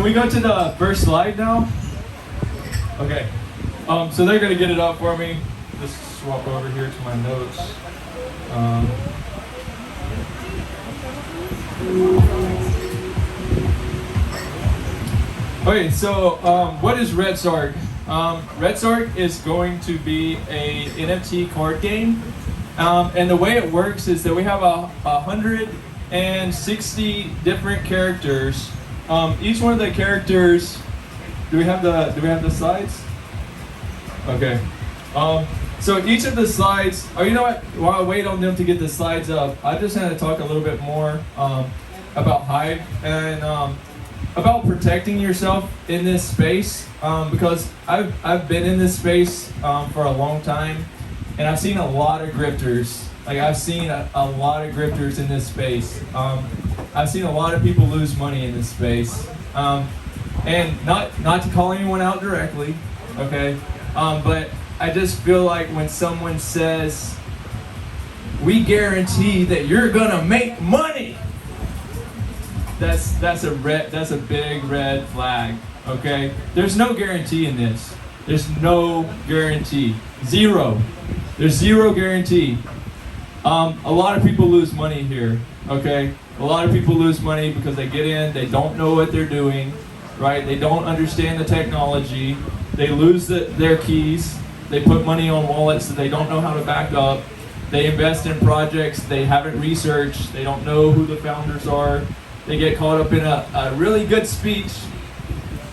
can we go to the first slide now? Okay. So they're gonna get it up for me. Just swap over here to my notes. Okay, so what is RedSark? RedSark is going to be a NFT card game, and the way it works is that we have 160 different characters. Each one of the characters. Do we have the slides? Okay. So each of the slides. Oh, you know what? While I wait on them to get the slides up, I just had to talk a little bit more about Hive and about protecting yourself in this space, because I've been in this space for a long time, and I've seen a lot of grifters. Like I've seen a lot of grifters in this space. I've seen a lot of people lose money in this space, and not to call anyone out directly, okay, but I just feel like when someone says, "We guarantee that you're gonna make money," that's a big red flag, okay? There's no guarantee in this. There's no guarantee. Zero. There's zero guarantee. A lot of people lose money here, okay? A lot of people lose money because they get in, they don't know what they're doing, right? They don't understand the technology. They lose their keys. They put money on wallets that they don't know how to back up. They invest in projects they haven't researched. They don't know who the founders are. They get caught up in a really good speech,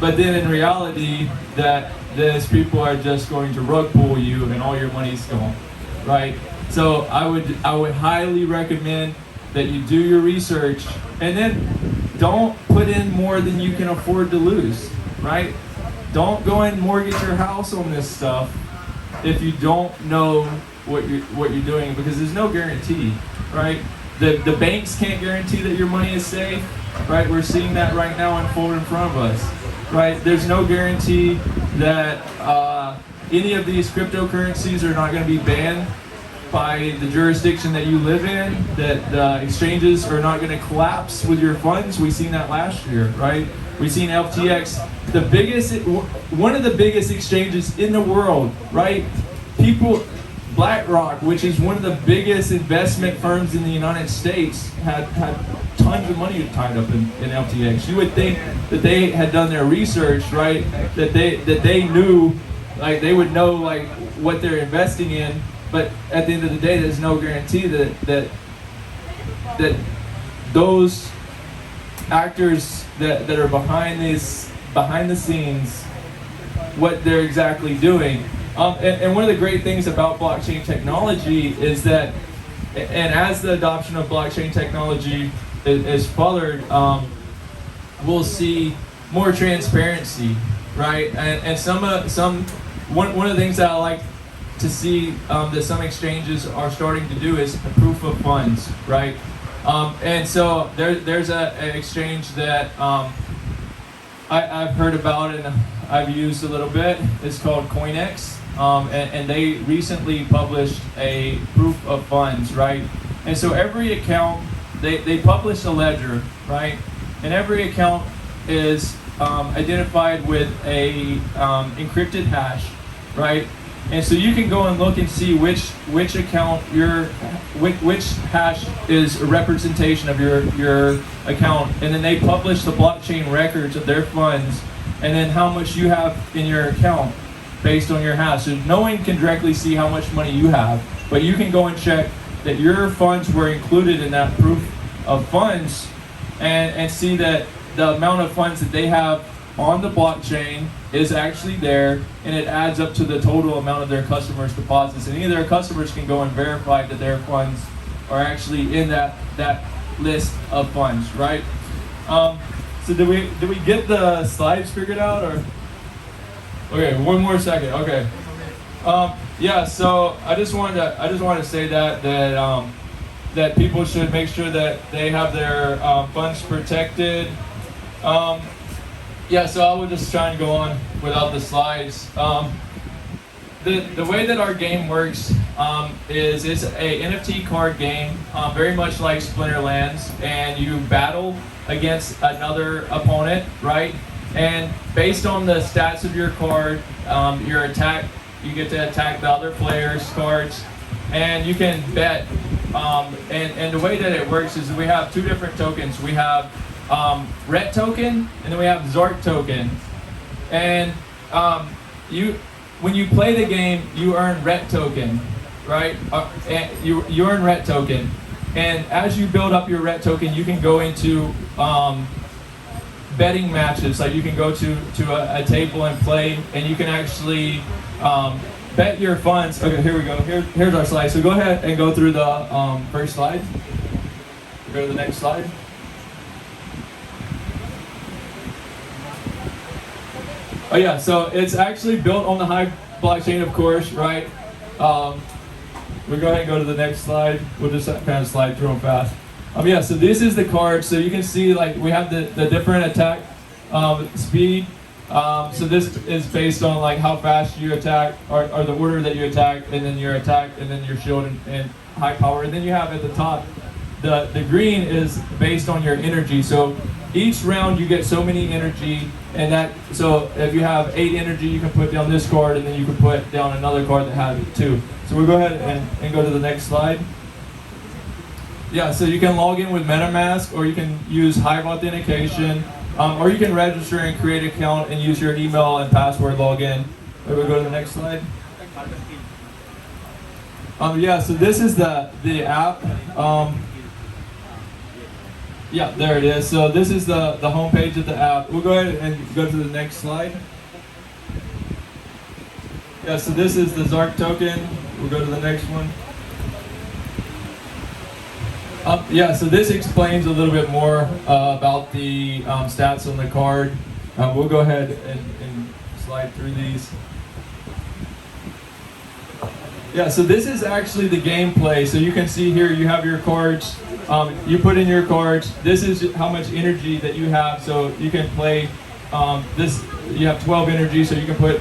but then in reality, that these people are just going to rug pull you and all your money's gone, right? So I would highly recommend that you do your research and then don't put in more than you can afford to lose, right? Don't go and mortgage your house on this stuff if you don't know what you're doing, because there's no guarantee, right? The banks can't guarantee that your money is safe, right? We're seeing that right now unfold in front of us, right? There's no guarantee that any of these cryptocurrencies are not going to be banned by the jurisdiction that you live in, that the exchanges are not going to collapse with your funds. We've seen that last year, right? We've seen FTX, one of the biggest exchanges in the world, right? BlackRock, which is one of the biggest investment firms in the United States, had tons of money tied up in FTX. You would think that they had done their research, right? That they knew, like they would know like what they're investing in. But at the end of the day, there's no guarantee that those actors that are behind the scenes, what they're exactly doing. And one of the great things about blockchain technology is that, and as the adoption of blockchain technology is furthered, we'll see more transparency, right? And one of the things that I like to see that some exchanges are starting to do is proof of funds, right? And so there's an exchange that I've heard about and I've used a little bit. It's called CoinEx. And they recently published a proof of funds, right? And so every account, they publish a ledger, right? And every account is identified with a encrypted hash, right? And so you can go and look and see which account which hash is a representation of your account, and then they publish the blockchain records of their funds, and then how much you have in your account based on your hash. So no one can directly see how much money you have, but you can go and check that your funds were included in that proof of funds, and see that the amount of funds that they have on the blockchain is actually there, and it adds up to the total amount of their customers' deposits. And any of their customers can go and verify that their funds are actually in that list of funds, right? So did we get the slides figured out, or? Okay, one more second. Okay. Yeah. So I just wanted to say that people should make sure that they have their funds protected. Yeah, so I was just trying to go on without the slides. The way that our game works is it's a NFT card game, very much like Splinterlands, and you battle against another opponent, right? And based on the stats of your card, your attack, you get to attack the other player's cards, and you can bet. And the way that it works is we have two different tokens. We have Ret token, and then we have Zark token. And when you play the game, you earn Ret token, right? And you earn Ret token. And as you build up your Ret token, you can go into betting matches. Like you can go to a table and play, and you can actually bet your funds. Okay, here we go. Here's our slide. So go ahead and go through the first slide. Go to the next slide. Oh yeah, so it's actually built on the Hive blockchain, of course, right? We'll go ahead and go to the next slide. We'll just kind of slide through them fast. Yeah, so this is the card. So you can see like we have the different attack speed. So this is based on like how fast you attack, or the order that you attack, and then your attack, and then your shield and high power. And then you have at the top, the green is based on your energy. So each round you get so many energy, and so if you have 8 energy, you can put down this card, and then you can put down another card that has it too. So we'll go ahead and go to the next slide. Yeah, so you can log in with MetaMask, or you can use Hive authentication, or you can register and create an account and use your email and password login. We'll go to the next slide. Yeah, so this is the app. Yeah, there it is. So this is the home page of the app. We'll go ahead and go to the next slide. Yeah, so this is the Zark token. We'll go to the next one. Yeah, so this explains a little bit more about the stats on the card. We'll go ahead and slide through these. Yeah, so this is actually the gameplay. So you can see here you have your cards. You put in your cards. This is how much energy that you have. So you can play this. You have 12 energy, so you can put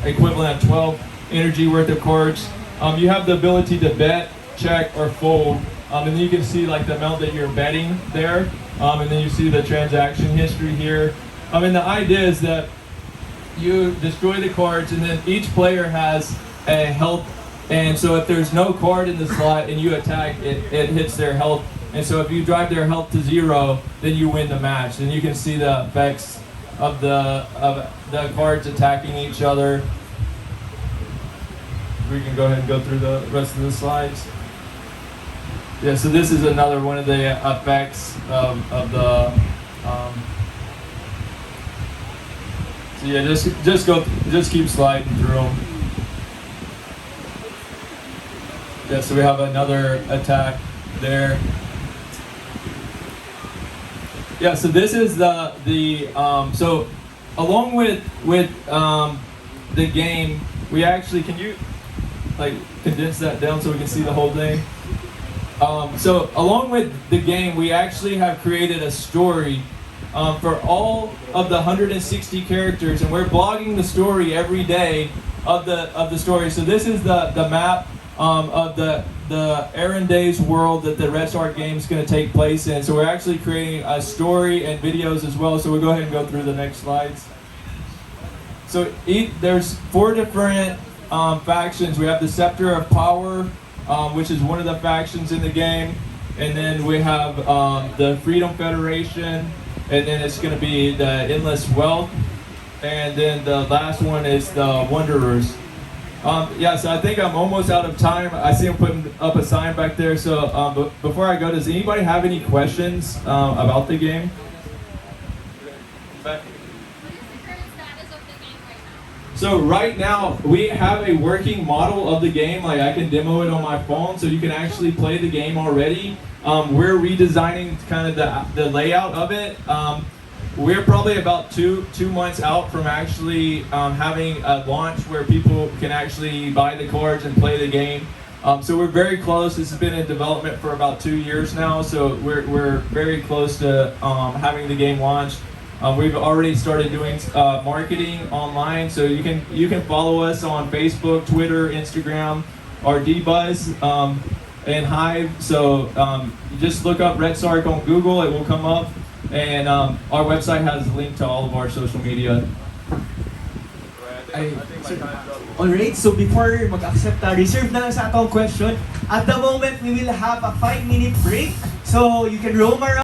equivalent of 12 energy worth of cards. You have the ability to bet, check, or fold. And then you can see like the amount that you're betting there. And then you see the transaction history here. And the idea is that you destroy the cards, and then each player has a health. And so if there's no card in the slot and you attack, it hits their health. And so if you drive their health to 0, then you win the match. And you can see the effects of the cards attacking each other. We can go ahead and go through the rest of the slides. Yeah, so this is another one of the effects of the. So yeah, just keep sliding through them. Yeah, so we have another attack there. Yeah, so this is so along with the game, we actually, can you like condense that down so we can see the whole thing? So along with the game, we actually have created a story for all of the 160 characters, and we're blogging the story every day of the story. So this is the map of the Aaron Day's world that the Red Star game is going to take place in. So we're actually creating a story and videos as well. So we'll go ahead and go through the next slides. So there's 4 different factions. We have the Scepter of Power, which is one of the factions in the game. And then we have the Freedom Federation, and then it's going to be the Endless Wealth. And then the last one is the Wanderers. Yeah, so I think I'm almost out of time. I see I'm putting up a sign back there. So but before I go, does anybody have any questions about the game? Back. So right now, we have a working model of the game. Like I can demo it on my phone, so you can actually play the game already. We're redesigning kind of the layout of it. We're probably about two months out from actually having a launch where people can actually buy the cards and play the game. So we're very close. This has been in development for about 2 years now, so we're very close to having the game launched. We've already started doing marketing online, so you can follow us on Facebook, Twitter, Instagram, or DBuzz and Hive. So just look up Red Sark on Google; it will come up. And our website has a link to all of our social media. Alright, so before mag-accept, reserve na lang sa atong question. At the moment, we will have a 5-minute break. So you can roam around.